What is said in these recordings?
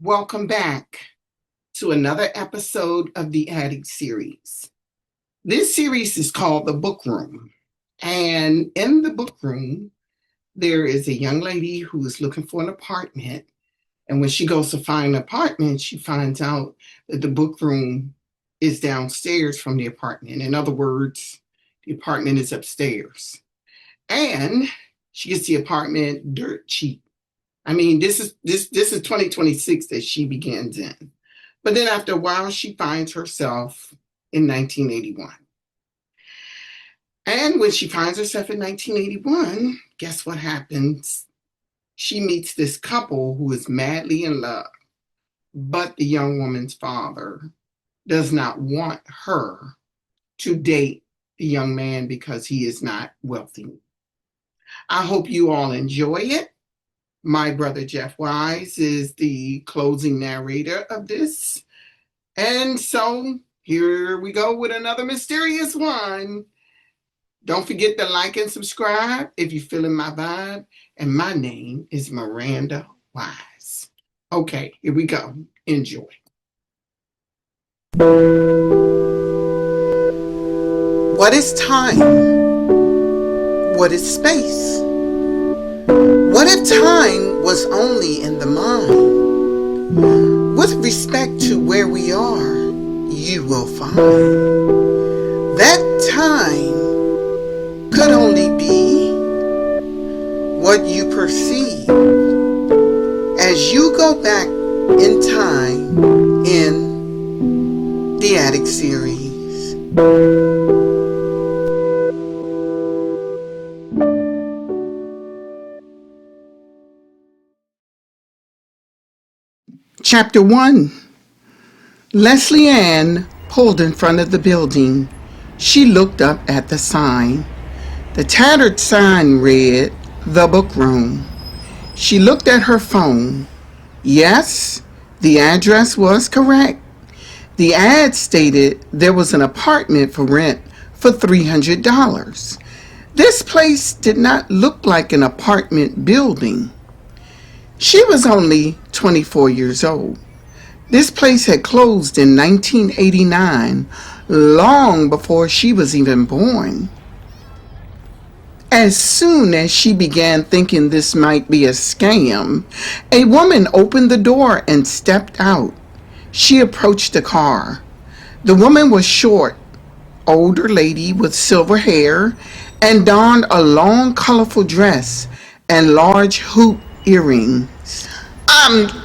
Welcome back to another episode of the Addict series. This series is called The Book Room. And in the book room, there is a young lady who is looking for an apartment. And when she goes to find an apartment, she finds out that the book room is downstairs from the apartment. In other words, the apartment is upstairs. And she gets the apartment dirt cheap. I mean, this is 2026 that she begins in. But then after a while, she finds herself in 1981. And when she finds herself in 1981, guess what happens? She meets this couple who is madly in love, but the young woman's father does not want her to date the young man because he is not wealthy. I hope you all enjoy it. My brother Jeff Wise is the closing narrator of this. And so here we go with another mysterious one. Don't forget to like and subscribe if you're feeling my vibe. And my name is Miranda Wise. Okay, here we go. Enjoy. What is time? What is space? What if time was only in the mind? With respect to where we are, you will find that time could only be what you perceive as you go back in time in the Addict series. Chapter 1. Lesleyann pulled in front of the building. She looked up at the sign. The tattered sign read, "The Book Room." She looked at her phone. Yes, the address was correct. The ad stated there was an apartment for rent for $300. This place did not look like an apartment building. She was only 24 years old. This place had closed in 1989, long before she was even born. As soon as she began thinking this might be a scam, a woman opened the door and stepped out. She approached the car. The woman was short, older lady with silver hair and donned a long, colorful dress and large hoop earrings.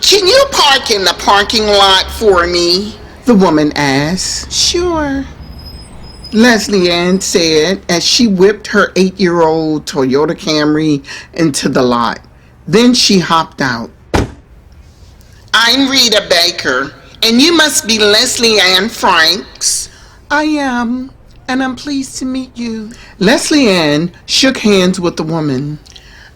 Can you park in the parking lot for me? The woman asked. Sure, Lesleyann said as she whipped her 8-year-old Toyota Camry into the lot. Then she hopped out. I'm Rita Baker, and you must be Lesleyann Franks. I am, and I'm pleased to meet you. Lesleyann shook hands with the woman.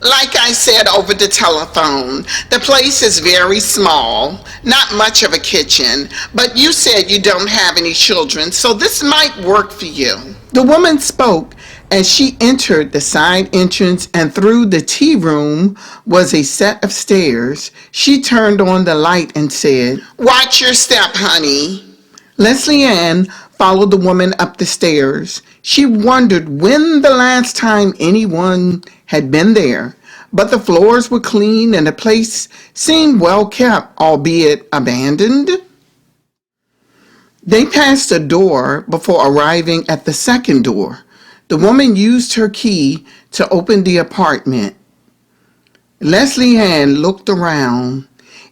Like I said over the telephone, the place is very small, not much of a kitchen, but you said you don't have any children, so this might work for you. The woman spoke as she entered the side entrance, and through the tea room was a set of stairs. She turned on the light and said, "Watch your step, honey." Lesleyann followed the woman up the stairs. She wondered when the last time anyone had been there, but the floors were clean and the place seemed well kept, albeit abandoned. They passed a door before arriving at the second door. The woman used her key to open the apartment. Lesleyann looked around.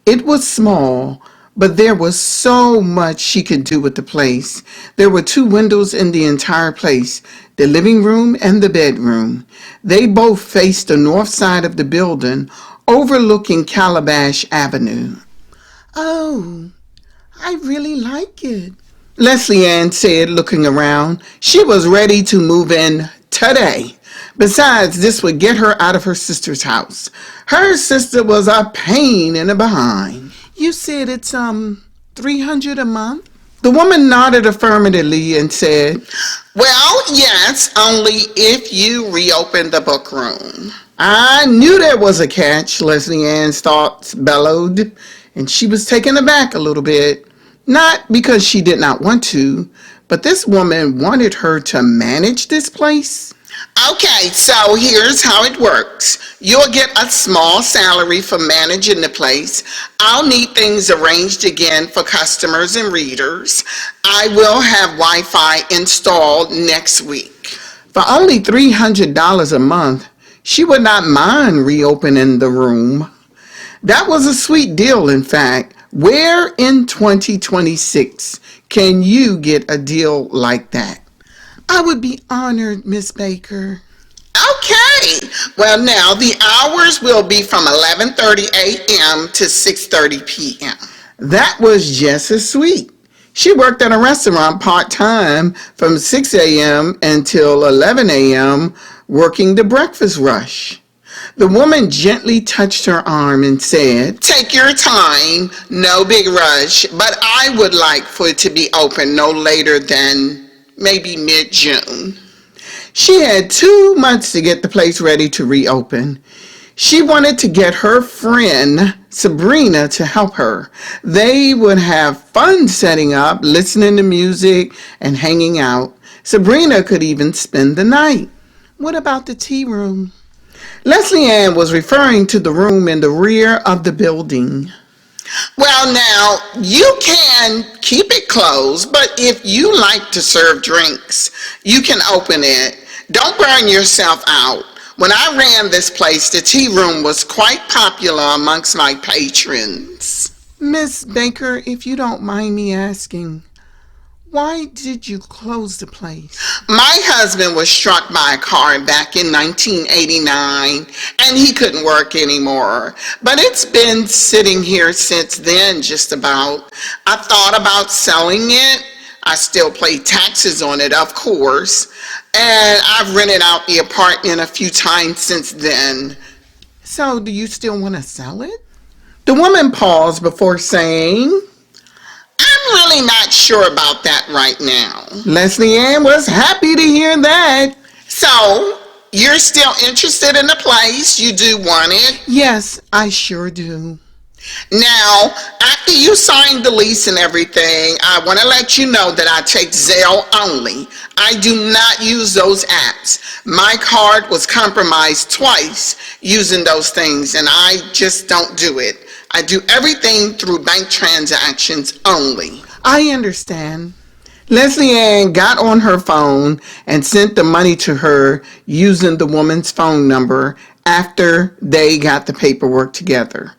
It was small, but there was so much she could do with the place. There were 2 windows in the entire place, the living room and the bedroom. They both faced the north side of the building, overlooking Calabash Avenue. Oh, I really like it, Lesleyann said, looking around. She was ready to move in today. Besides, this would get her out of her sister's house. Her sister was a pain in the behind. You said it's $300 a month? The woman nodded affirmatively and said, "Well, yes, only if you reopen the book room." I knew there was a catch, Lesleyann's thoughts bellowed. and she was taken aback a little bit. Not because she did not want to, but this woman wanted her to manage this place. Okay, so here's how it works. You'll get a small salary for managing the place. I'll need things arranged again for customers and readers. I will have Wi-Fi installed next week. For only $300 a month, she would not mind reopening the room. That was a sweet deal, in fact. Where in 2026 can you get a deal like that? I would be honored, Miss Baker. Okay. Well, now the hours will be from 11:30 a.m. to 6:30 p.m. That was just as sweet. She worked at a restaurant part-time from 6 a.m. until 11 a.m., working the breakfast rush. The woman gently touched her arm and said, "Take your time, no big rush, but I would like for it to be open no later than maybe mid-June." She had 2 months to get the place ready to reopen. She wanted to get her friend Sabrina to help her. They would have fun setting up, listening to music, and hanging out. Sabrina could even spend the night. What about the tea room? Lesleyann was referring to the room in the rear of the building. Well, now, you can keep it closed, but if you like to serve drinks, you can open it. Don't burn yourself out. When I ran this place, the tea room was quite popular amongst my patrons. Miss Baker, if you don't mind me asking, why did you close the place? My husband was struck by a car back in 1989, and he couldn't work anymore. But it's been sitting here since then, just about. I thought about selling it. I still pay taxes on it, of course. And I've rented out the apartment a few times since then. So, do you still want to sell it? The woman paused before saying, "I'm really not sure about that right now." Lesleyann was happy to hear that. So, you're still interested in the place? You do want it? Yes, I sure do. Now, after you sign the lease and everything, I want to let you know that I take Zelle only. I do not use those apps. My card was compromised twice using those things, and I just don't do it. I do everything through bank transactions only. I understand. Lesleyann got on her phone and sent the money to her using the woman's phone number after they got the paperwork together.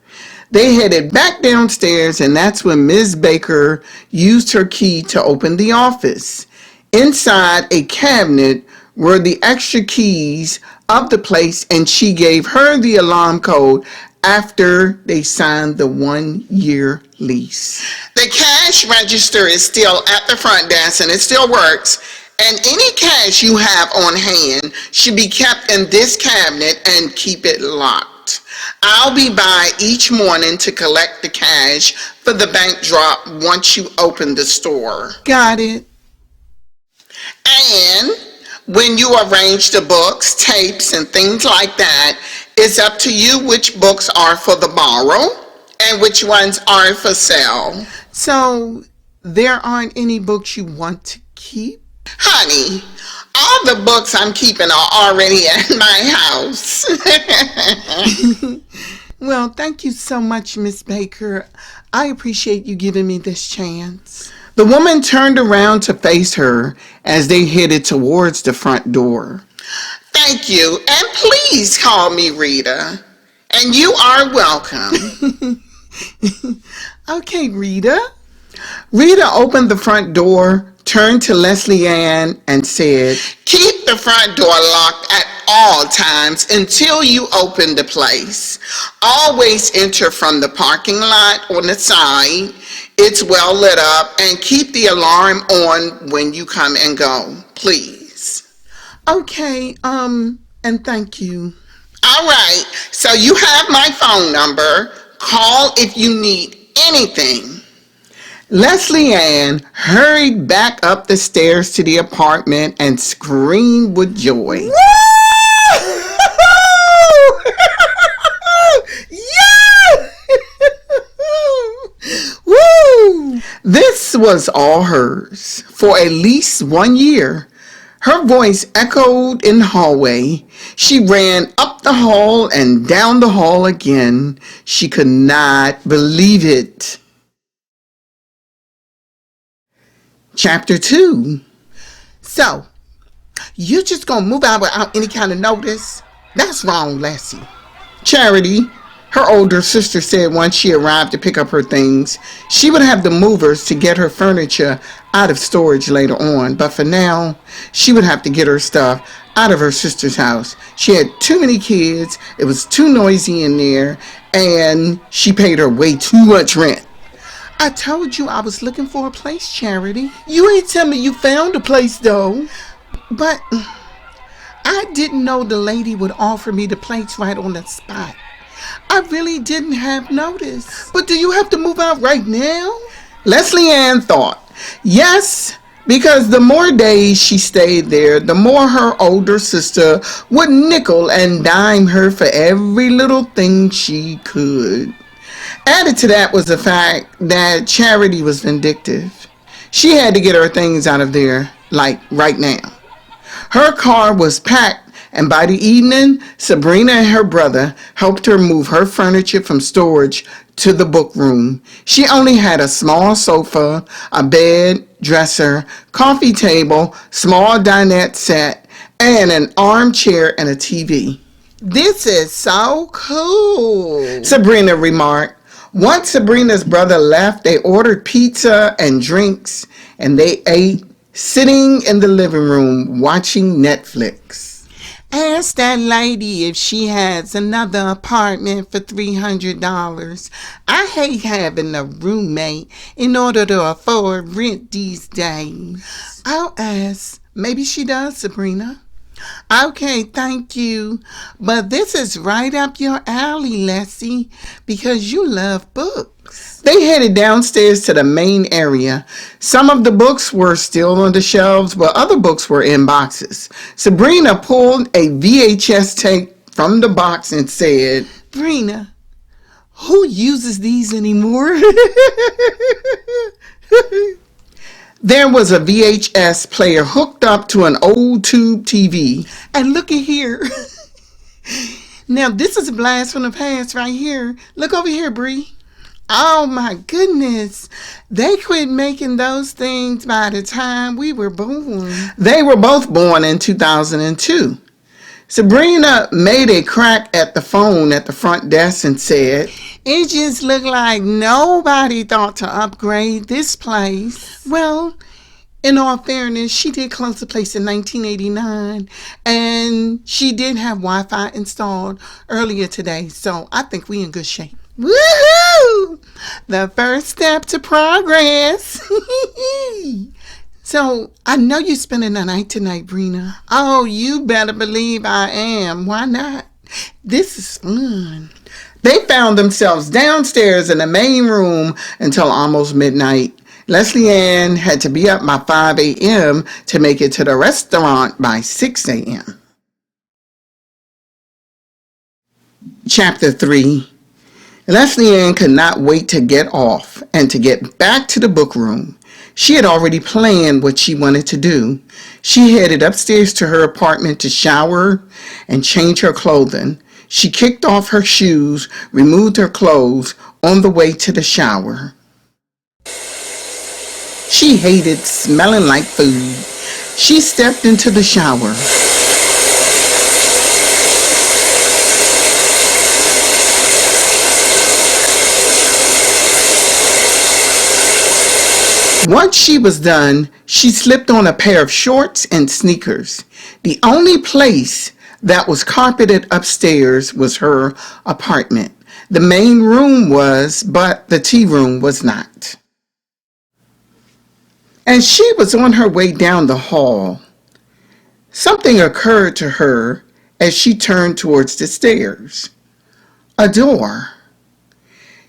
They headed back downstairs, and that's when Ms. Baker used her key to open the office. Inside a cabinet were the extra keys of the place, and she gave her the alarm code after they signed the 1-year lease. The cash register is still at the front desk, and it still works. And any cash you have on hand should be kept in this cabinet and keep it locked. I'll be by each morning to collect the cash for the bank drop once you open the store. Got it. And when you arrange the books, tapes, and things like that, it's up to you which books are for the borrow and which ones are for sale. So there aren't any books you want to keep? Honey, all the books I'm keeping are already at my house. Well, thank you so much, Miss Baker. I appreciate you giving me this chance. The woman turned around to face her as they headed towards the front door. Thank you, and please call me Rita. And you are welcome. Okay, Rita. Rita opened the front door, turned to Lesleyann, and said, "Keep the front door locked at all times until you open the place. Always enter from the parking lot on the side. It's well lit up, and keep the alarm on when you come and go, please." Okay, and thank you. All right, so you have my phone number. Call if you need anything. Lesleyann hurried back up the stairs to the apartment and screamed with joy. Woo! Yeah! This was all hers for at least 1 year. Her voice echoed in the hallway. She ran up the hall and down the hall again. She could not believe it. Chapter 2. So, you just gonna move out without any kind of notice? That's wrong, Leslie. Charity, her older sister, said once she arrived to pick up her things, she would have the movers to get her furniture out of storage later on, but for now, she would have to get her stuff out of her sister's house. She had too many kids, it was too noisy in there, and she paid her way too much rent. I told you I was looking for a place, Charity. You ain't tell me you found a place, though. But I didn't know the lady would offer me the place right on the spot. I really didn't have notice. But do you have to move out right now? Lesleyann thought, yes, because the more days she stayed there, the more her older sister would nickel and dime her for every little thing she could. Added to that was the fact that Charity was vindictive. She had to get her things out of there, like right now. Her car was packed, and by the evening, Sabrina and her brother helped her move her furniture from storage to the book room. She only had a small sofa, a bed, dresser, coffee table, small dinette set, and an armchair and a TV. This is so cool, Sabrina remarked. Once Sabrina's brother left, they ordered pizza and drinks, and they ate, sitting in the living room watching Netflix. Ask that lady if she has another apartment for $300. I hate having a roommate in order to afford rent these days. I'll ask. Maybe she does, Sabrina. Okay, thank you. But this is right up your alley, Leslie, because you love books. They headed downstairs to the main area. Some of the books were still on the shelves, but other books were in boxes. Sabrina pulled a VHS tape from the box and said, Brina, who uses these anymore? There was a VHS player hooked up to an old tube TV. And look at here. Now, this is a blast from the past right here. Look over here, Bree. Oh, my goodness. They quit making those things by the time we were born. They were both born in 2002. Sabrina made a crack at the phone at the front desk and said, It just looked like nobody thought to upgrade this place. Well, in all fairness, she did close the place in 1989, and she did have Wi-Fi installed earlier today, so I think we in good shape. Woohoo! The first step to progress. So, I know you're spending the night tonight, Brina. Oh, you better believe I am. Why not? This is fun. They found themselves downstairs in the main room until almost midnight. Lesleyann had to be up by 5 a.m. to make it to the restaurant by 6 a.m. Chapter 3. Lesleyann could not wait to get off and to get back to the book room. She had already planned what she wanted to do. She headed upstairs to her apartment to shower and change her clothing. She kicked off her shoes, removed her clothes on the way to the shower. She hated smelling like food. She stepped into the shower. Once she was done, she slipped on a pair of shorts and sneakers. The only place that was carpeted upstairs was her apartment. The main room was, but the tea room was not. As she was on her way down the hall, something occurred to her as she turned towards the stairs. A door.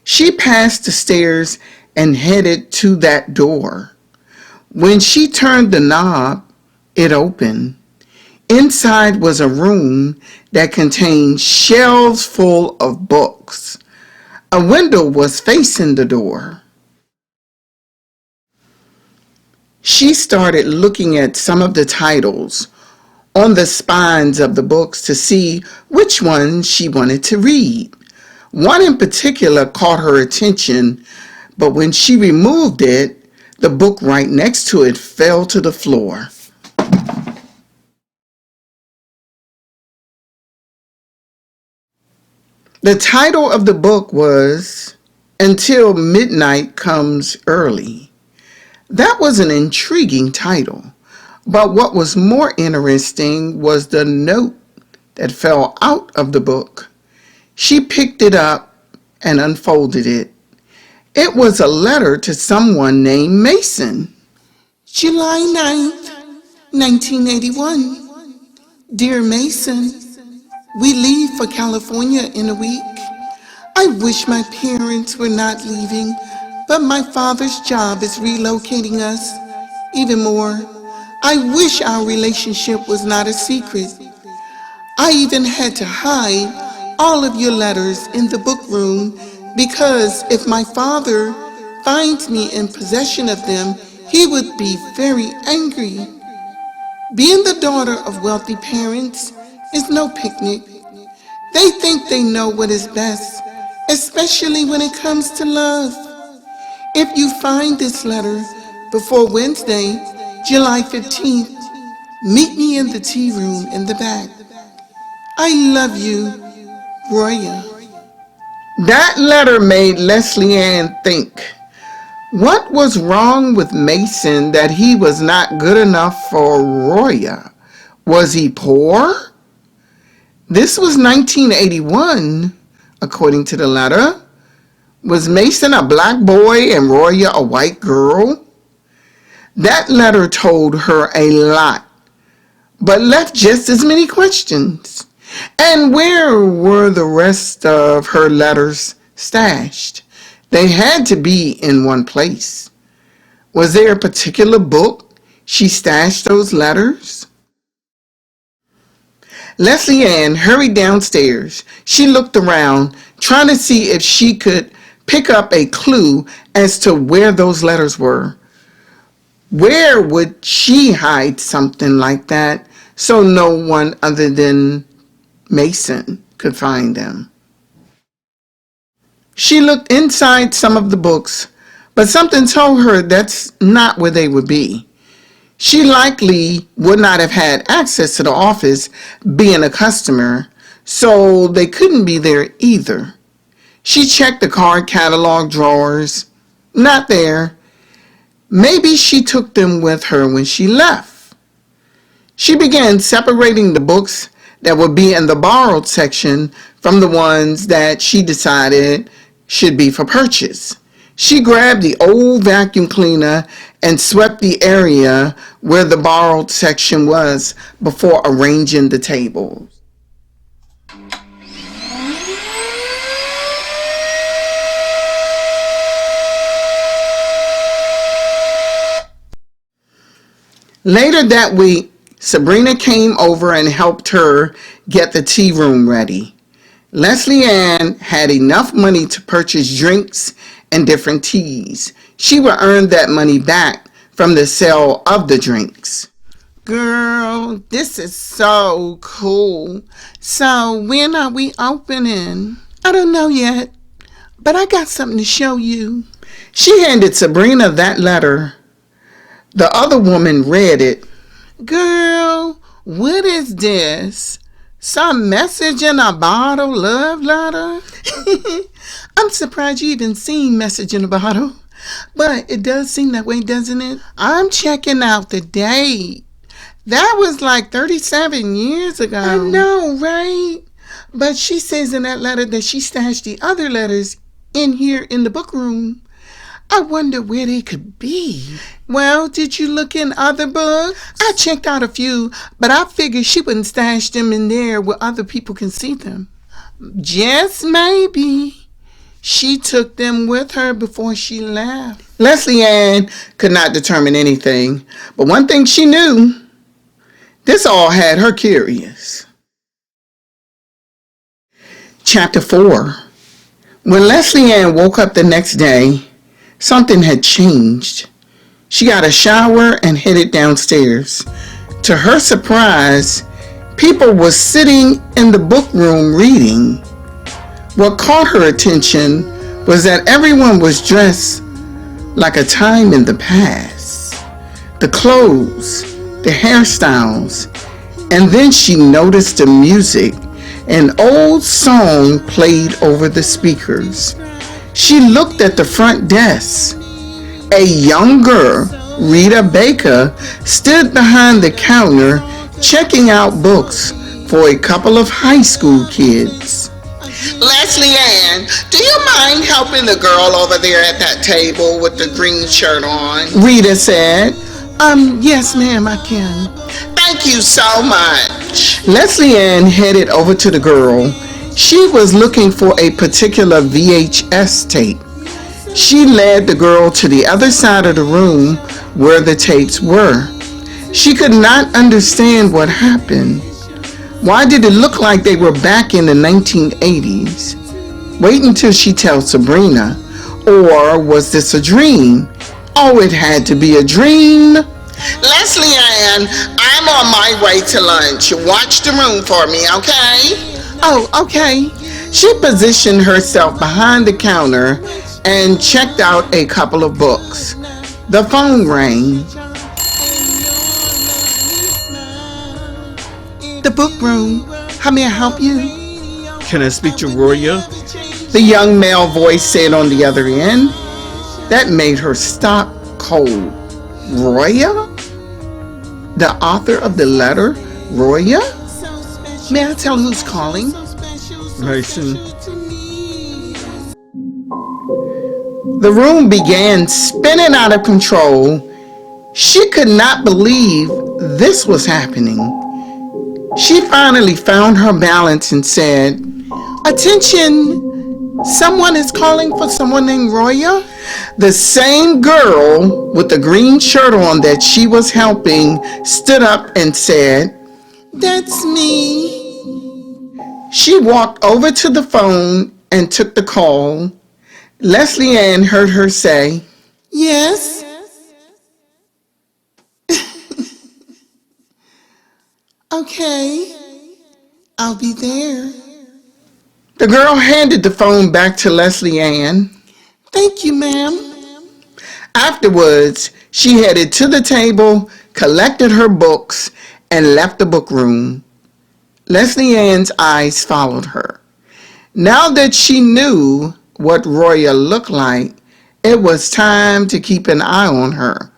She passed the stairs and headed to that door. When she turned the knob, it opened. Inside was a room that contained shelves full of books. A window was facing the door. She started looking at some of the titles on the spines of the books to see which ones she wanted to read. One in particular caught her attention, but when she removed it, the book right next to it fell to the floor. The title of the book was Until Midnight Comes Early. That was an intriguing title, but what was more interesting was the note that fell out of the book. She picked it up and unfolded it. It was a letter to someone named Mason. July 9th, 1981. Dear Mason, we leave for California in a week. I wish my parents were not leaving, but my father's job is relocating us. Even more, I wish our relationship was not a secret. I even had to hide all of your letters in the book room because if my father finds me in possession of them, he would be very angry. Being the daughter of wealthy parents is no picnic. They think they know what is best, especially when it comes to love. If you find this letter before Wednesday, July 15th, meet me in the tea room in the back. I love you, Roya. That letter made Lesleyann think. What was wrong with Mason that he was not good enough for Roya? Was he poor? This was 1981, according to the letter. Was Mason a black boy and Roya a white girl? That letter told her a lot, but left just as many questions. And where were the rest of her letters stashed? They had to be in one place. Was there a particular book she stashed those letters? Lesleyann hurried downstairs. She looked around, trying to see if she could pick up a clue as to where those letters were. Where would she hide something like that so no one other than Mason could find them? She looked inside some of the books, but something told her that's not where they would be. She likely would not have had access to the office being a customer, so they couldn't be there either. She checked the card catalog drawers. Not there. Maybe she took them with her when she left. She began separating the books that would be in the borrowed section from the ones that she decided should be for purchase. She grabbed the old vacuum cleaner and swept the area where the borrowed section was before arranging the tables. Later that week, Sabrina came over and helped her get the tea room ready. Lesleyann had enough money to purchase drinks and different teas. She would earn that money back from the sale of the drinks. Girl, this is so cool. So when are we opening? I don't know yet, but I got something to show you. She handed Sabrina that letter. The other woman read it. Girl, what is this? Some message in a bottle love letter? I'm surprised you even seen message in a bottle. But it does seem that way, doesn't it? I'm checking out the date. That was like 37 years ago. I know, right? But she says in that letter that she stashed the other letters in here in the book room. I wonder where they could be. Well, did you look in other books? I checked out a few, but I figured she wouldn't stash them in there where other people can see them. Just maybe she took them with her before she left. Lesleyann could not determine anything, but one thing she knew, this all had her curious. Chapter 4. When Lesleyann woke up the next day, something had changed. She got a shower and headed downstairs. To her surprise, people were sitting in the book room reading. What caught her attention was that everyone was dressed like a time in the past. The clothes, the hairstyles, and then she noticed the music. An old song played over the speakers. She looked at the front desk. A young girl, Rita Baker, stood behind the counter checking out books for a couple of high school kids. Lesleyann, do you mind helping the girl over there at that table with the green shirt on? Rita said. Yes, ma'am, I can. Thank you so much. Lesleyann headed over to the girl. She was looking for a particular VHS tape. She led the girl to the other side of the room where the tapes were. She could not understand what happened. Why did it look like they were back in the 1980s? Wait until she tells Sabrina. Or was this a dream? Oh, it had to be a dream. Lesleyann, I'm on my way to lunch. Watch the room for me, okay? Oh, okay. She positioned herself behind the counter and checked out a couple of books. The phone rang. The book room. How may I help you? Can I speak to Roya? The young male voice said on the other end. That made her stop cold. Roya? The author of the letter? Roya? May I tell who's calling? Mason. The room began spinning out of control. She could not believe this was happening. She finally found her balance and said, "Attention! Someone is calling for someone named Roya." The same girl with the green shirt on that she was helping stood up and said, "That's me." She walked over to the phone and took the call. Lesleyann heard her say, "Yes." "Okay, I'll be there." The girl handed the phone back to Lesleyann. "Thank you, ma'am." Afterwards, she headed to the table, collected her books, and left the book room. Lesleyann's eyes followed her. Now that she knew what Roya looked like, it was time to keep an eye on her.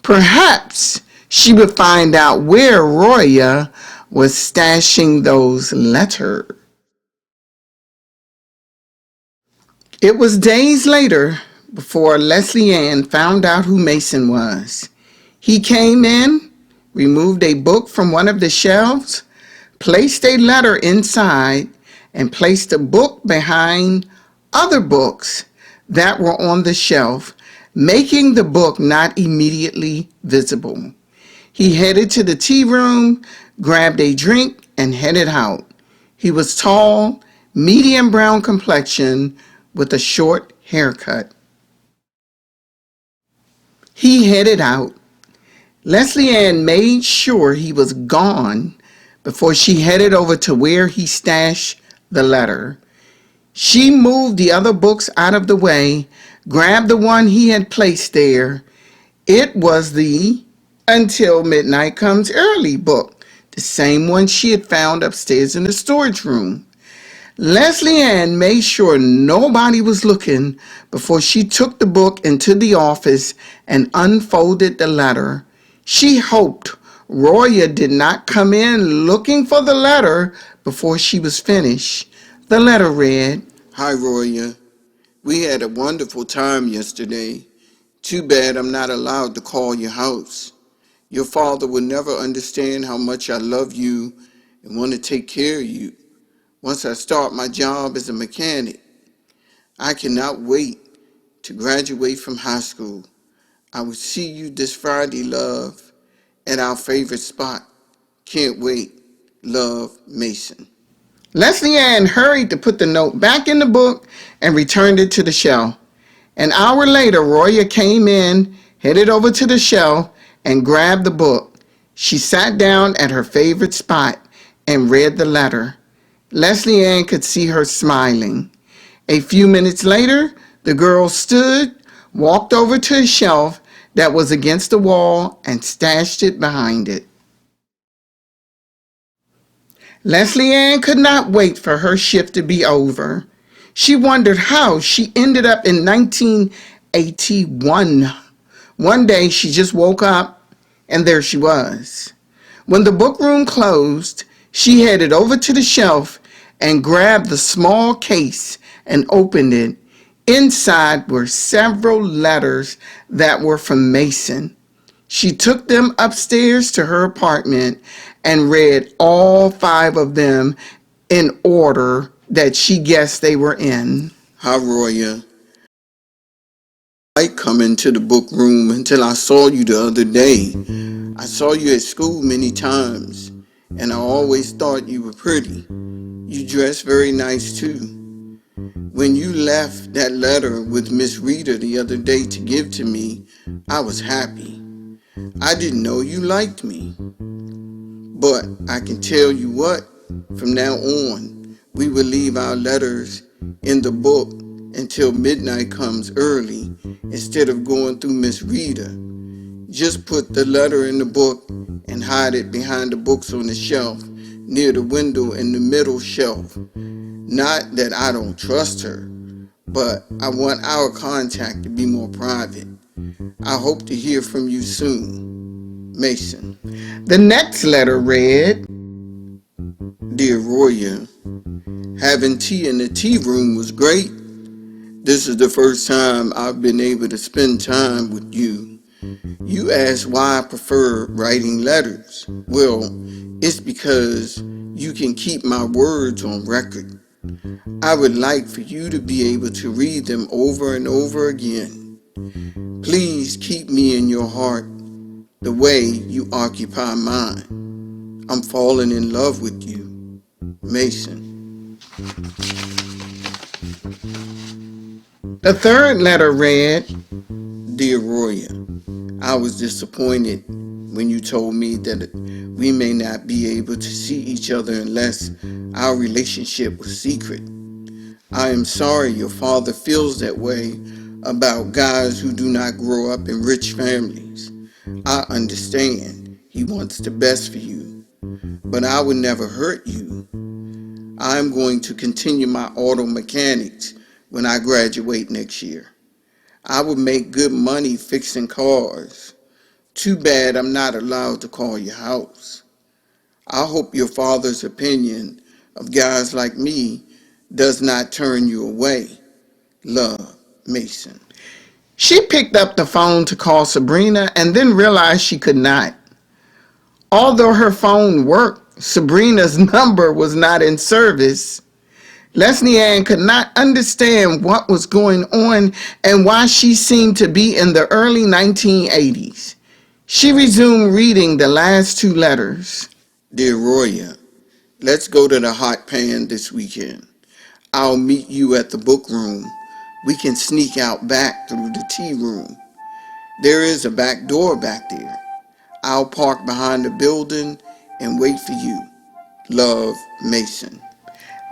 Perhaps she would find out where Roya was stashing those letters. It was days later before Lesleyann found out who Mason was. He came in, removed a book from one of the shelves, placed a letter inside, and placed a book behind other books that were on the shelf, making the book not immediately visible. He headed to the tea room, grabbed a drink, and headed out. He was tall, medium brown complexion, with a short haircut. He headed out. Lesleyann made sure he was gone before she headed over to where he stashed the letter. She moved the other books out of the way, grabbed the one he had placed there. It was the Until Midnight Comes Early book, the same one she had found upstairs in the storage room. Lesleyann made sure nobody was looking before she took the book into the office and unfolded the letter. She hoped Roya did not come in looking for the letter before she was finished. The letter read, "Hi, Roya. We had a wonderful time yesterday. Too bad I'm not allowed to call your house. Your father will never understand how much I love you and want to take care of you. Once I start my job as a mechanic, I cannot wait to graduate from high school. I will see you this Friday, love, at our favorite spot. Can't wait. Love, Mason." Lesleyann hurried to put the note back in the book and returned it to the shelf. An hour later, Roya came in, headed over to the shelf, and grabbed the book. She sat down at her favorite spot and read the letter. Lesleyann could see her smiling. A few minutes later, the girl stood, walked over to a shelf that was against the wall, and stashed it behind it. Lesleyann could not wait for her shift to be over. She wondered how she ended up in 1981. One day she just woke up and there she was. When the book room closed, she headed over to the shelf and grabbed the small case and opened it. Inside were several letters that were from Mason. She took them upstairs to her apartment and read all 5 of them in order that she guessed they were in. Hi, Roya. I come into the book room until I saw you the other day. I saw you at school many times, and I always thought you were pretty. You dress very nice, too. When you left that letter with Miss Rita the other day to give to me, I was happy. I didn't know you liked me. But I can tell you what, from now on, we will leave our letters in the book until midnight comes early instead of going through Miss Rita. Just put the letter in the book and hide it behind the books on the shelf near the window in the middle shelf. Not that I don't trust her, but I want our contact to be more private. I hope to hear from you soon. Mason. The next letter read, Dear Roya, having tea in the tea room was great. This is the first time I've been able to spend time with you. You asked why I prefer writing letters. Well, it's because you can keep my words on record. I would like for you to be able to read them over and over again. Please keep me in your heart the way you occupy mine. I'm falling in love with you. Mason. The third letter read, Dear Roya, I was disappointed when you told me that we may not be able to see each other unless our relationship was secret. I am sorry your father feels that way about guys who do not grow up in rich families. I understand he wants the best for you, but I would never hurt you. I am going to continue my auto mechanics when I graduate next year. I would make good money fixing cars. Too bad I'm not allowed to call your house. I hope your father's opinion of guys like me does not turn you away. Love, Mason. She picked up the phone to call Sabrina and then realized she could not. Although her phone worked, Sabrina's number was not in service. Lesleyann could not understand what was going on and why she seemed to be in the early 1980s. She resumed reading the last 2 letters. Dear Roya, let's go to the hot pan this weekend. I'll meet you at the book room. We can sneak out back through the tea room. There is a back door back there. I'll park behind the building and wait for you. Love, Mason.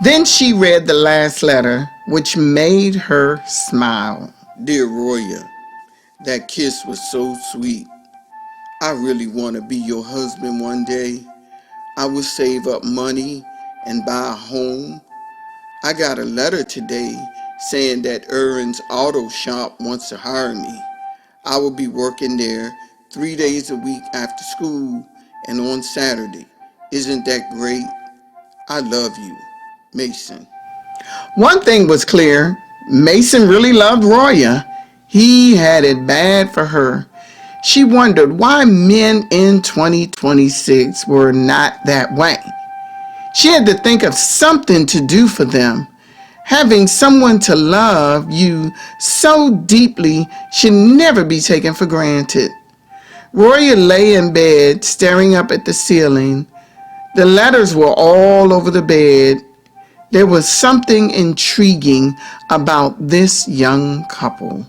Then she read the last letter, which made her smile. Dear Roya, that kiss was so sweet. I really want to be your husband one day. I will save up money and buy a home. I got a letter today saying that Aaron's auto shop wants to hire me. I will be working there 3 days a week after school and on Saturday. Isn't that great? I love you, Mason. One thing was clear, Mason really loved Roya. He had it bad for her. She wondered why men in 2026 were not that way. She had to think of something to do for them. Having someone to love you so deeply should never be taken for granted. Roya lay in bed, staring up at the ceiling. The letters were all over the bed. There was something intriguing about this young couple.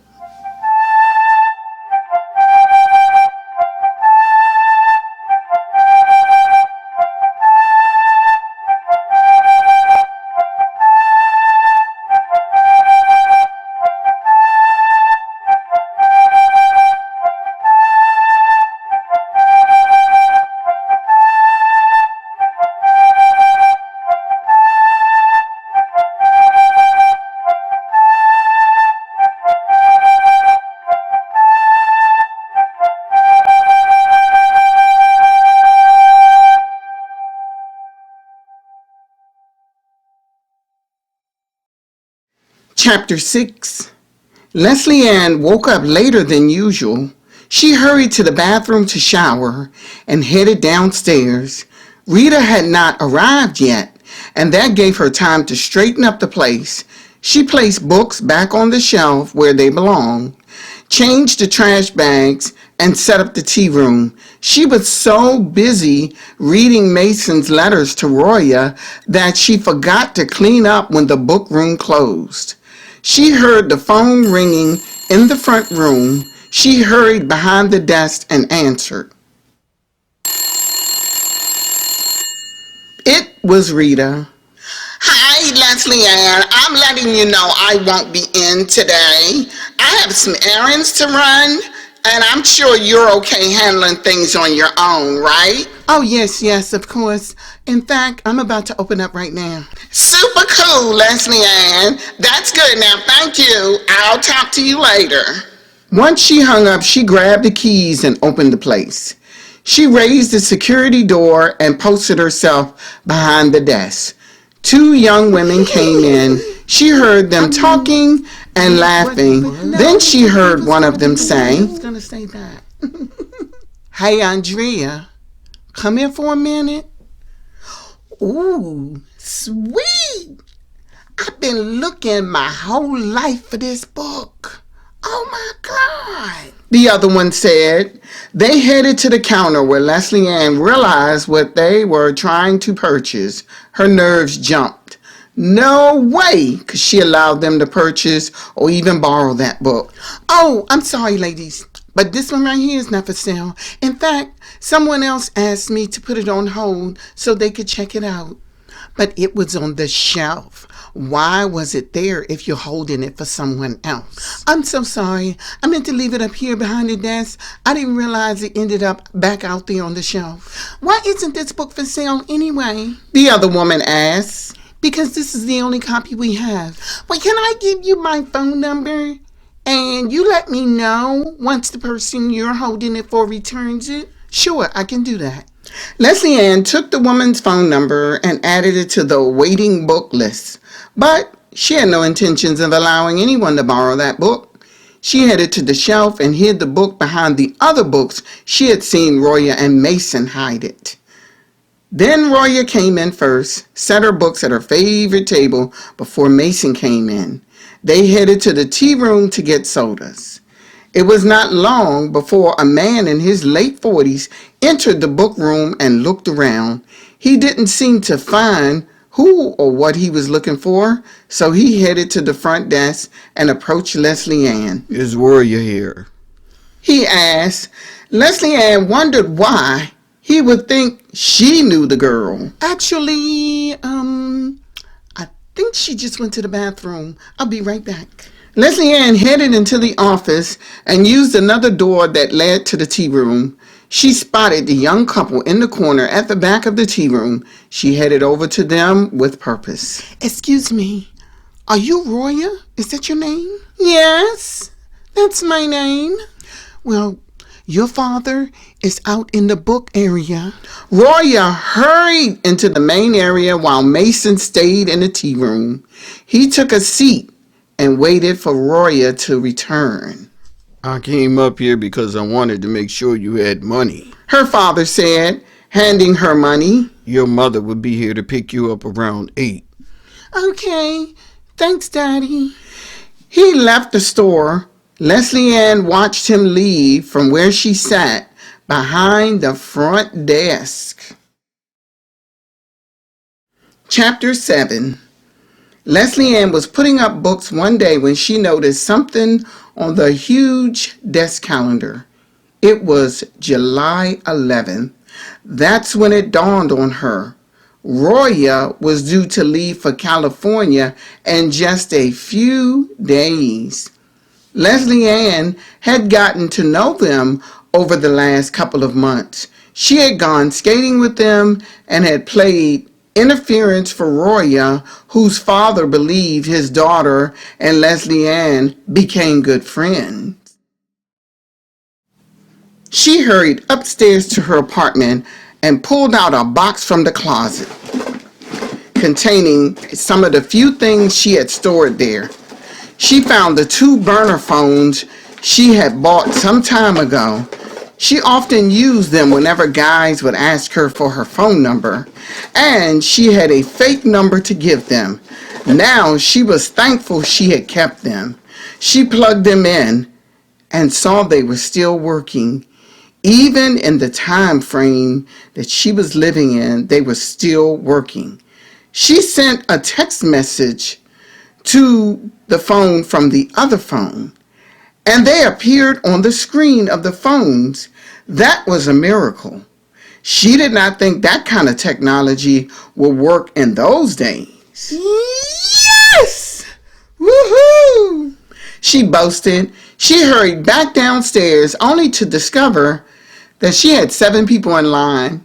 Chapter 6. Lesleyann woke up later than usual. She hurried to the bathroom to shower and headed downstairs. Rita had not arrived yet, and that gave her time to straighten up the place. She placed books back on the shelf where they belonged, changed the trash bags, and set up the tea room. She was so busy reading Mason's letters to Roya that she forgot to clean up when the book room closed. She heard the phone ringing in the front room. She hurried behind the desk and answered. It was Rita. Hi, Lesleyann. I'm letting you know I won't be in today. I have some errands to run, and I'm sure you're okay handling things on your own, right? Oh, yes, of course. In fact, I'm about to open up right now. Super cool, Lesleyann. That's good. Now, thank you. I'll talk to you later. Once she hung up, she grabbed the keys and opened the place. She raised the security door and posted herself behind the desk. Two young women came in. She heard them talking and laughing. Then she heard one of them say, I was going to say that. Hey, Andrea, come here for a minute. Ooh, sweet. I've been looking my whole life for this book. Oh my God, the other one said. They headed to the counter where Lesleyann realized what they were trying to purchase. Her nerves jumped. No way could she allow them to purchase or even borrow that book. Oh, I'm sorry, ladies, but this one right here is not for sale. In fact, someone else asked me to put it on hold so they could check it out. But it was on the shelf. Why was it there if you're holding it for someone else? I'm so sorry. I meant to leave it up here behind the desk. I didn't realize it ended up back out there on the shelf. Why isn't this book for sale anyway? The other woman asked. Because this is the only copy we have. Well, can I give you my phone number? And you let me know once the person you're holding it for returns it? Sure, I can do that. Lesleyann took the woman's phone number and added it to the waiting book list. But she had no intentions of allowing anyone to borrow that book. She headed to the shelf and hid the book behind the other books she had seen Roya and Mason hide it. Then Roya came in first, set her books at her favorite table before Mason came in. They headed to the tea room to get sodas. It was not long before a man in his late 40s entered the book room and looked around. He didn't seem to find who or what he was looking for, so he headed to the front desk and approached Lesleyann. Is Roya here? He asked. Lesleyann wondered why he would think she knew the girl. Actually, I think she just went to the bathroom. I'll be right back. Lesleyann headed into the office and used another door that led to the tea room. She spotted the young couple in the corner at the back of the tea room. She headed over to them with purpose. Excuse me, are you Roya? Is that your name? Yes, that's my name. Well, your father is out in the book area. Roya hurried into the main area while Mason stayed in the tea room. He took a seat and waited for Roya to return. I came up here because I wanted to make sure you had money. Her father said, handing her money. Your mother would be here to pick you up around 8. Okay, thanks, Daddy. He left the store. Lesleyann watched him leave from where she sat behind the front desk. Chapter 7. Lesleyann was putting up books one day when she noticed something on the huge desk calendar. It was July 11th. That's when it dawned on her. Roya was due to leave for California in just a few days. Lesleyann had gotten to know them over the last couple of months. She had gone skating with them and had played interference for Roya, whose father believed his daughter and Lesleyann became good friends. She hurried upstairs to her apartment and pulled out a box from the closet containing some of the few things she had stored there. She found the two burner phones she had bought some time ago. She often used them whenever guys would ask her for her phone number, and she had a fake number to give them. Now she was thankful she had kept them. She plugged them in and saw they were still working. Even in the time frame that she was living in, they were still working. She sent a text message to the phone from the other phone, and they appeared on the screen of the phones. That was a miracle. She did not think that kind of technology would work in those days. Yes! Woohoo! She boasted. She hurried back downstairs only to discover that she had 7 people in line.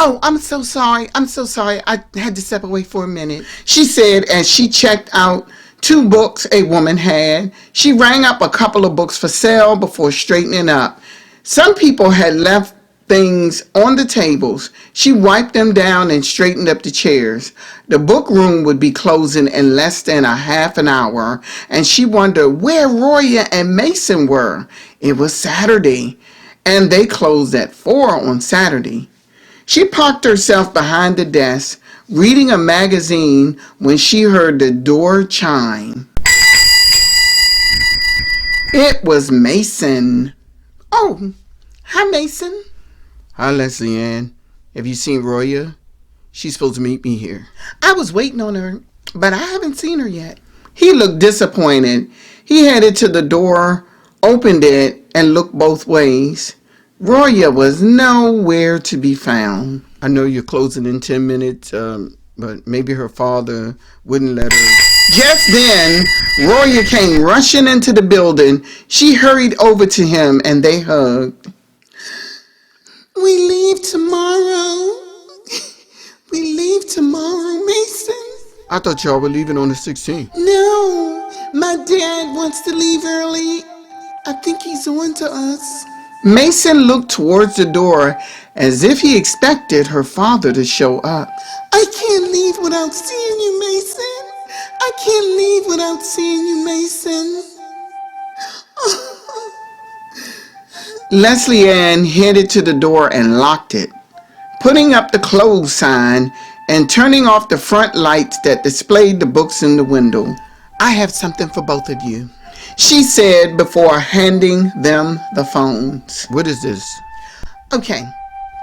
Oh, I'm so sorry. I had to step away for a minute, she said as she checked out 2 books a woman had. She rang up a couple of books for sale before straightening up. Some people had left things on the tables. She wiped them down and straightened up the chairs. The book room would be closing in less than a half an hour, and she wondered where Roya and Mason were. It was Saturday, and they closed at 4 on Saturday. She parked herself behind the desk, reading a magazine, when she heard the door chime. It was Mason. Oh, hi, Mason. Hi, Lesleyann. Have you seen Roya? She's supposed to meet me here. I was waiting on her, but I haven't seen her yet. He looked disappointed. He headed to the door, opened it, and looked both ways. Roya was nowhere to be found. I know you're closing in 10 minutes, but maybe her father wouldn't let her. Just then, Roya came rushing into the building. She hurried over to him and they hugged. We leave tomorrow. We leave tomorrow, Mason. I thought y'all were leaving on the 16th. No, my dad wants to leave early. I think he's on to us. Mason looked towards the door as if he expected her father to show up. I can't leave without seeing you, Mason. I can't leave without seeing you, Mason. Lesleyann headed to the door and locked it, putting up the close sign and turning off the front lights that displayed the books in the window. I have something for both of you, she said before handing them the phones. What is this? Okay,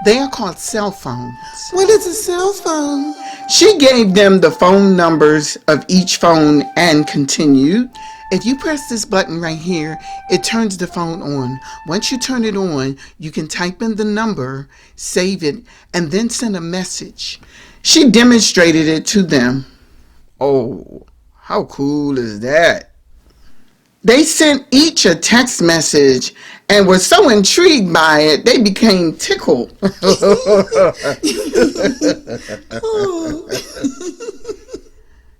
they are called cell phones. What is a cell phone? She gave them the phone numbers of each phone and continued. If you press this button right here, it turns the phone on. Once you turn it on, you can type in the number, save it, and then send a message. She demonstrated it to them. Oh, how cool is that? They sent each a text message and were so intrigued by it, they became tickled.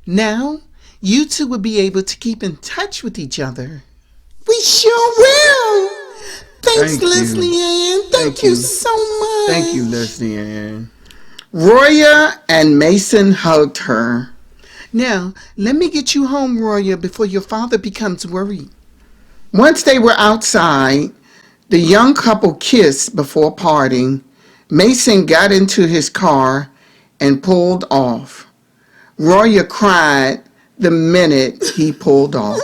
Now, you two will be able to keep in touch with each other. We sure will. Thanks, Lesleyann. Thank you so much. Thank you, Lesleyann. Roya and Mason hugged her. Now, let me get you home, Roya, before your father becomes worried. Once they were outside, the young couple kissed before parting. Mason got into his car and pulled off. Roya cried the minute he pulled off.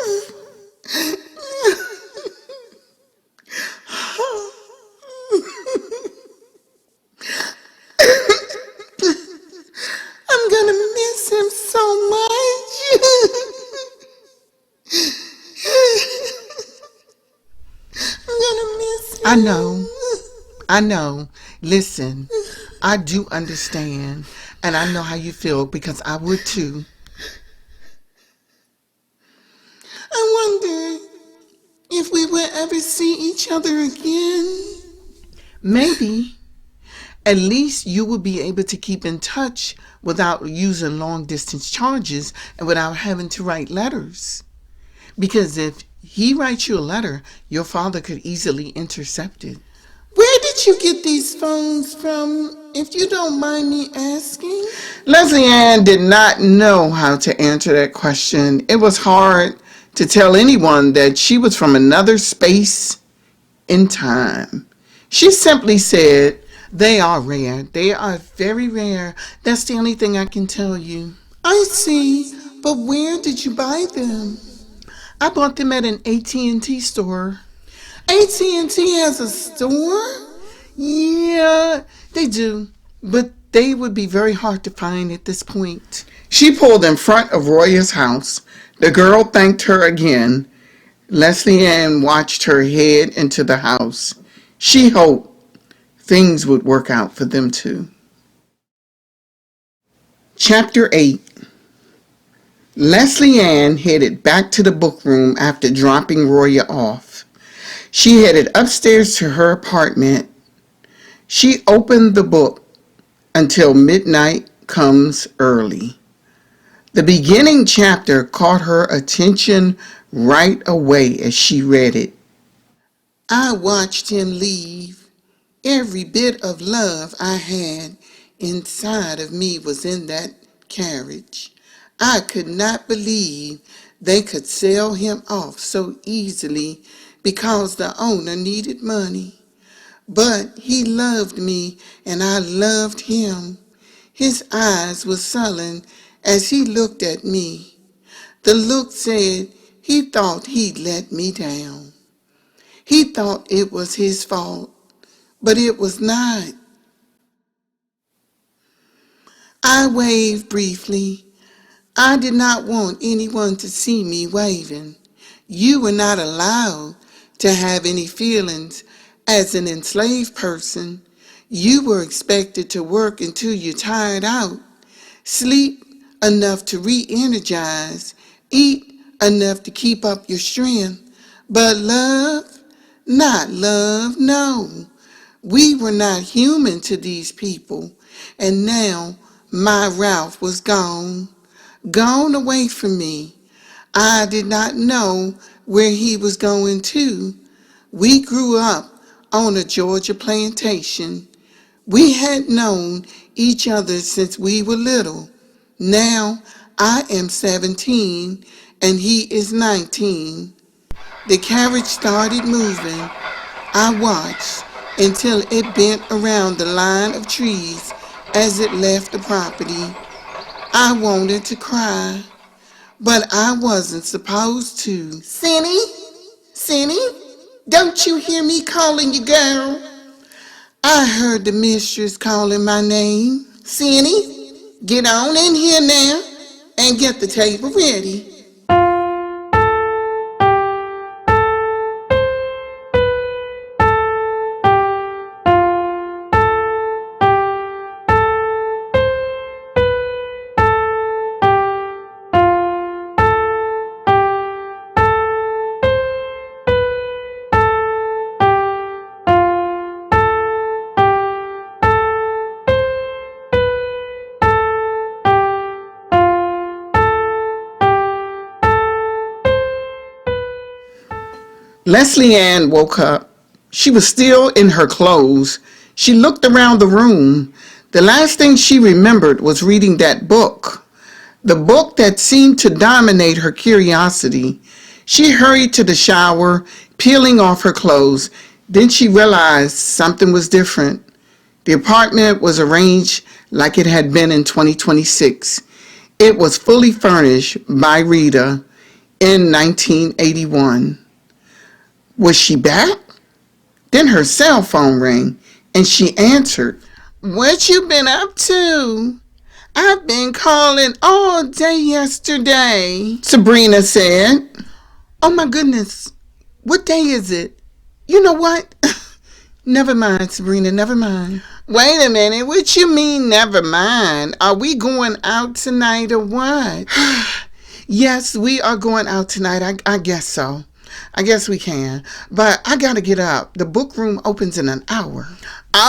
I'm gonna miss him so much. I'm gonna miss him. I know. Listen, I do understand, and I know how you feel because I would too. I wonder if we will ever see each other again. Maybe. At least you will be able to keep in touch without using long distance charges and without having to write letters. Because if he writes you a letter, your father could easily intercept it. Where did you get these phones from, if you don't mind me asking? Lesleyann did not know how to answer that question. It was hard to tell anyone that she was from another space and time. She simply said, "They are rare. They are very rare. That's the only thing I can tell you." "I see, but where did you buy them?" "I bought them at an AT&T store." "AT&T has a store?" "Yeah, they do, but they would be very hard to find at this point." She pulled in front of Roya's house. The girl thanked her again. Lesleyann watched her head into the house. She hoped things would work out for them too. Chapter 8. Lesleyann headed back to the book room after dropping Roya off. She headed upstairs to her apartment. She opened the book until midnight comes early. The beginning chapter caught her attention right away as she read it. "I watched him leave. Every bit of love I had inside of me was in that carriage. I could not believe they could sell him off so easily because the owner needed money. But he loved me and I loved him. His eyes were sullen as he looked at me. The look said he thought he'd let me down. He thought it was his fault, but it was not. I waved briefly. I did not want anyone to see me waving. You were not allowed to have any feelings as an enslaved person. You were expected to work until you tired out, sleep enough to re-energize, eat enough to keep up your strength. But love, not love, no. We were not human to these people, and now my Ralph was gone away from me. I did not know where he was going to. We grew up on a Georgia plantation. We had known each other since we were little. Now I am 17 and he is 19. The carriage started moving. I watched until it bent around the line of trees as it left the property. I wanted to cry, but I wasn't supposed to. Cindy, don't you hear me calling you, girl?" I heard the mistress calling my name. "Cindy, get on in here now and get the table ready." Lesleyann woke up. She was still in her clothes. She looked around the room. The last thing she remembered was reading that book, the book that seemed to dominate her curiosity. She hurried to the shower, peeling off her clothes. Then she realized something was different. The apartment was arranged like it had been in 2026. It was fully furnished by Rita in 1981. Was she back? Then her cell phone rang, and she answered. "What you been up to?" "I've been calling all day yesterday," Sabrina said. "Oh my goodness, what day is it?" "You know what? Never mind, Sabrina, never mind." "Wait a minute, what you mean never mind? Are we going out tonight or what?" "Yes, we are going out tonight, I guess so. I guess we can. But I gotta get up. The book room opens in an hour."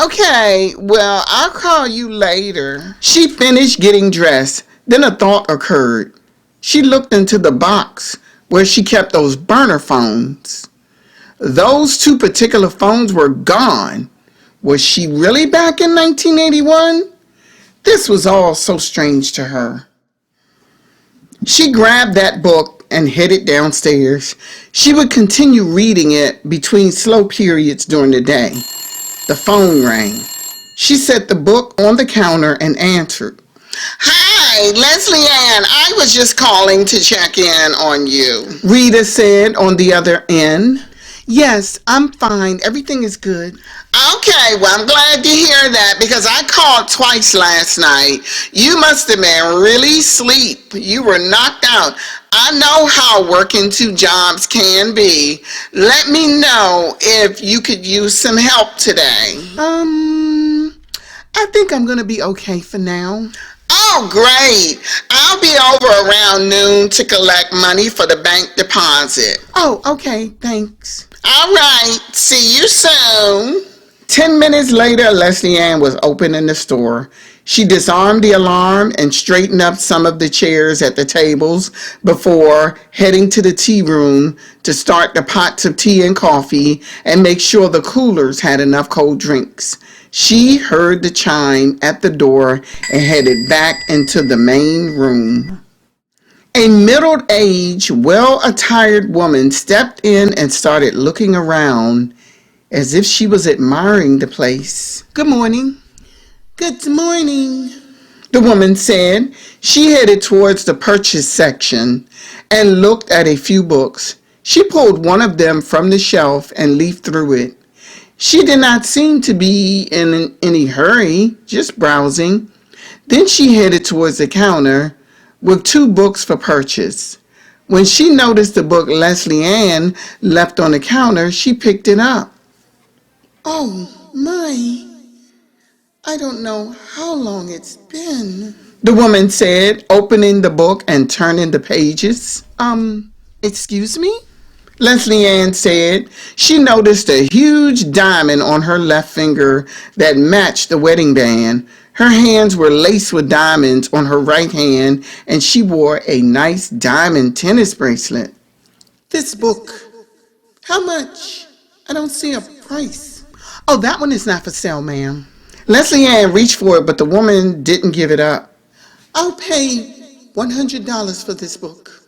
"Okay, well, I'll call you later." She finished getting dressed. Then a thought occurred. She looked into the box where she kept those burner phones. Those two particular phones were gone. Was she really back in 1981? This was all so strange to her. She grabbed that book and headed downstairs. She would continue reading it between slow periods during the day. The phone rang. She set the book on the counter and answered. Hi, Lesleyann. I was just calling to check in on you, Rita said on the other end. Yes, I'm fine. Everything is good. Okay, well, I'm glad to hear that because I called twice last night. You must have been really asleep. You were knocked out. I know how working two jobs can be. Let me know if you could use some help today. I think I'm going to be okay for now. Oh, great. I'll be over around noon to collect money for the bank deposit. Oh, okay. Thanks. All right. See you soon. 10 minutes later, Lesleyann was opening the store. She disarmed the alarm and straightened up some of the chairs at the tables before heading to the tea room to start the pots of tea and coffee and make sure the coolers had enough cold drinks. She heard the chime at the door and headed back into the main room. A middle-aged, well-attired woman stepped in and started looking around as if she was admiring the place. Good morning. Good morning, the woman said. She headed towards the purchase section and looked at a few books. She pulled one of them from the shelf and leafed through it. She did not seem to be in any hurry, just browsing. Then she headed towards the counter with 2 books for purchase. When she noticed the book Lesleyann left on the counter, she picked it up. Oh, my. I don't know how long it's been, the woman said, opening the book and turning the pages. Excuse me? Lesleyann said. She noticed a huge diamond on her left finger that matched the wedding band. Her hands were laced with diamonds on her right hand, and she wore a nice diamond tennis bracelet. This book, how much? I don't see a price. Oh, that one is not for sale, ma'am. Lesleyann reached for it, but the woman didn't give it up. I'll pay $100 for this book.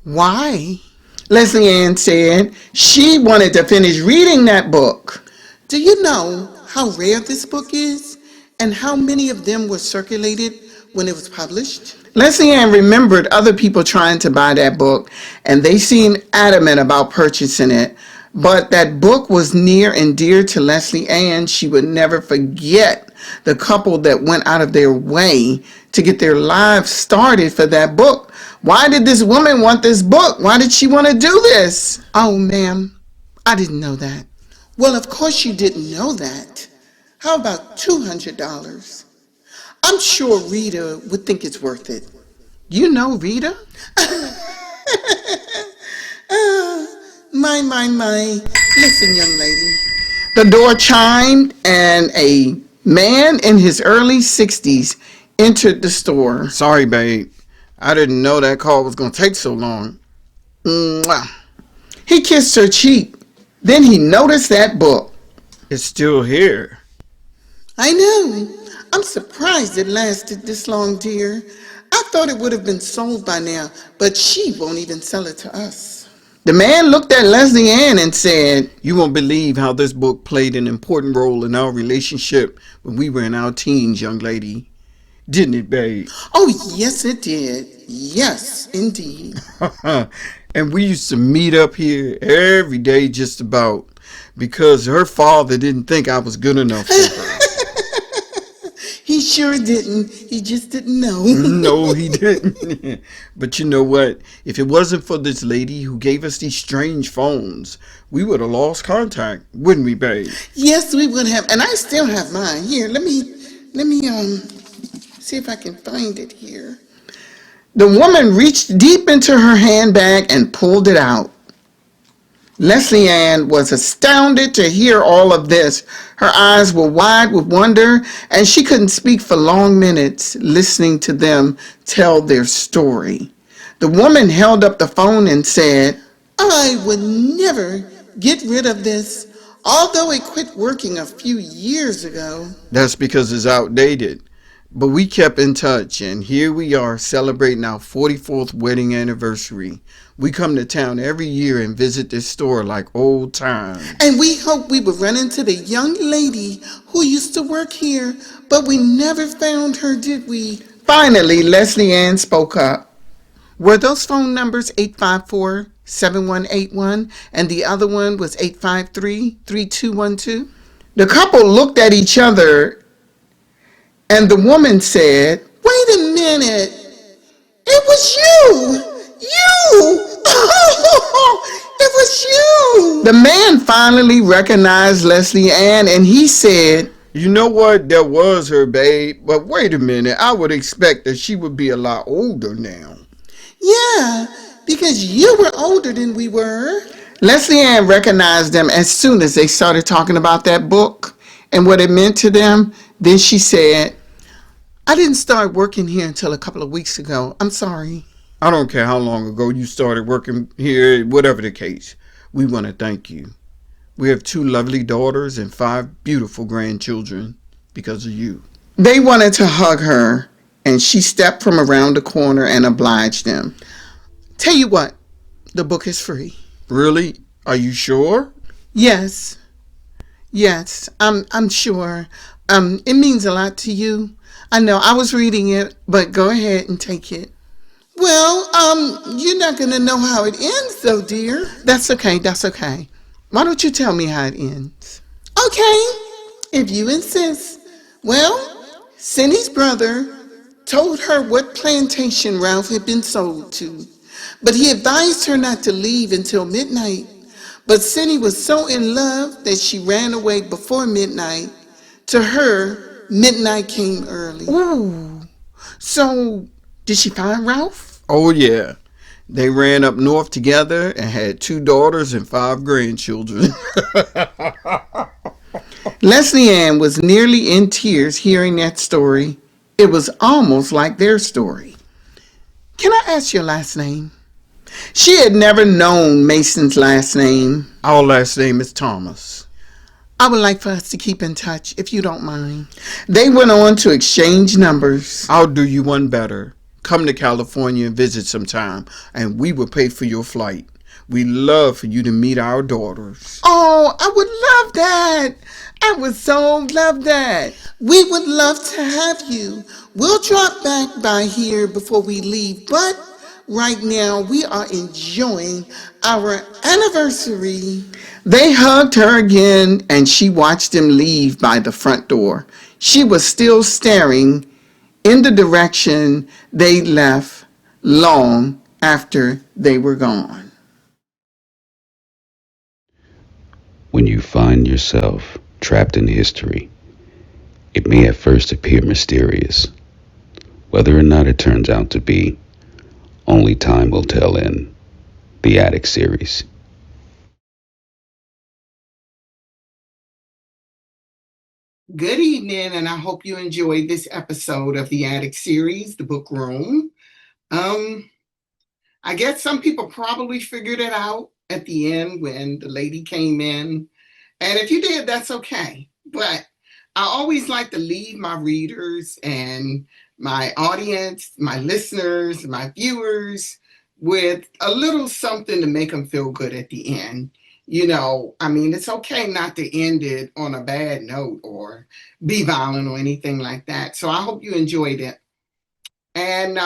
Why? Lesleyann said she wanted to finish reading that book. Do you know how rare this book is and how many of them were circulated when it was published? Lesleyann remembered other people trying to buy that book, and they seemed adamant about purchasing it. But that book was near and dear to Lesleyann. She would never forget the couple that went out of their way to get their lives started for that book. Why did this woman want this book? Why did she want to do this? Oh, ma'am, I didn't know that. Well, of course you didn't know that. How about $200? I'm sure Rita would think it's worth it. You know Rita? My. Listen, young lady. The door chimed and a man in his early 60s entered the store. Sorry, babe. I didn't know that call was going to take so long. Mwah. He kissed her cheek. Then he noticed that book. It's still here. I know. I'm surprised it lasted this long, dear. I thought it would have been sold by now, but she won't even sell it to us. The man looked at Lesleyann and said, You won't believe how this book played an important role in our relationship when we were in our teens, young lady. Didn't it, babe? Oh, yes, it did. Yes, indeed. And we used to meet up here every day just about because her father didn't think I was good enough for her. He sure didn't. He just didn't know. No, he didn't. But you know what? If it wasn't for this lady who gave us these strange phones, we would have lost contact, wouldn't we, babe? Yes, we would have. And I still have mine. Here, let me see if I can find it here. The woman reached deep into her handbag and pulled it out. Lesleyann was astounded to hear all of this. Her eyes were wide with wonder, and she couldn't speak for long minutes, listening to them tell their story. The woman held up the phone and said, I would never get rid of this, although it quit working a few years ago. That's because it's outdated. But we kept in touch, and here we are celebrating our 44th wedding anniversary. We come to town every year and visit this store like old times. And we hoped we would run into the young lady who used to work here, but we never found her, did we? Finally, Lesleyann spoke up. Were those phone numbers 854-7181 and the other one was 853-3212? The couple looked at each other and the woman said, "Wait a minute. It was you! You! It was you!" The man finally recognized Lesleyann and he said, You know what? That was her, babe. But wait a minute. I would expect that she would be a lot older now. "Yeah, because you were older than we were." Lesleyann recognized them as soon as they started talking about that book and what it meant to them. Then she said, "I didn't start working here until a couple of weeks ago. I'm sorry." I don't care how long ago you started working here, whatever the case. We want to thank you. We have 2 lovely daughters and 5 beautiful grandchildren because of you. They wanted to hug her, and she stepped from around the corner and obliged them. "Tell you what, the book is free." Really? Are you sure? Yes, I'm sure. It means a lot to you. I know I was reading it, but go ahead and take it. "Well, you're not gonna know how it ends though, dear." That's okay. Why don't you tell me how it ends?" "Okay, if you insist." Well, Cindy's brother told her what plantation Ralph had been sold to, but he advised her not to leave until midnight. But Cindy was so in love that she ran away before midnight. To her, midnight came early. Ooh, so did she find Ralph? Oh, yeah. They ran up north together and had 2 daughters and 5 grandchildren. Lesleyann was nearly in tears hearing that story. It was almost like their story. "Can I ask your last name?" She had never known Mason's last name. Our last name is Thomas. "I would like for us to keep in touch, if you don't mind." They went on to exchange numbers. I'll do you one better. Come to California and visit sometime, and we will pay for your flight. We'd love for you to meet our daughters. Oh, I would love that. I would so love that. We would love to have you. We'll drop back by here before we leave, but right now we are enjoying our anniversary. They hugged her again and she watched them leave by the front door. She was still staring in the direction they left long after they were gone. When you find yourself trapped in history, it may at first appear mysterious. Whether or not it turns out to be, only time will tell in the Attic series. Good evening, and I hope you enjoyed this episode of the Attic series, The Book Room. I guess some people probably figured it out at the end when the lady came in. And if you did, that's okay. But I always like to leave my readers and my audience, my listeners, my viewers with a little something to make them feel good at the end. I mean, it's okay not to end it on a bad note or be violent or anything like that. So I hope you enjoyed it. And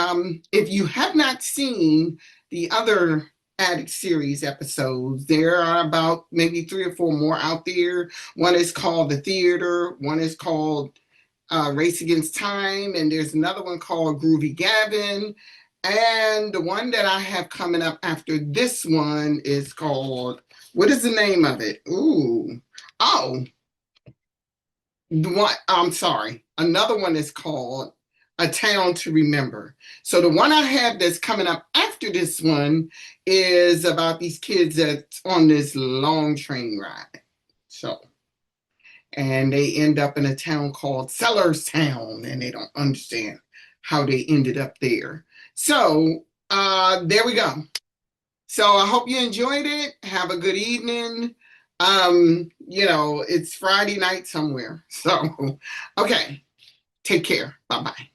if you have not seen the other Addict series episodes, there are about maybe 3 or 4 more out there. One is called The Theater, one is called Race Against Time, and there's another one called Groovy Gavin. And the one that I have coming up after this one is called, what is the name of it? I'm sorry. Another one is called A Town to Remember. So the one I have that's coming up after this one is about these kids that's on this long train ride. And they end up in a town called Sellerstown, and they don't understand how they ended up there. So there we go. So I hope you enjoyed it. Have a good evening. It's Friday night somewhere. So, okay. Take care. Bye bye.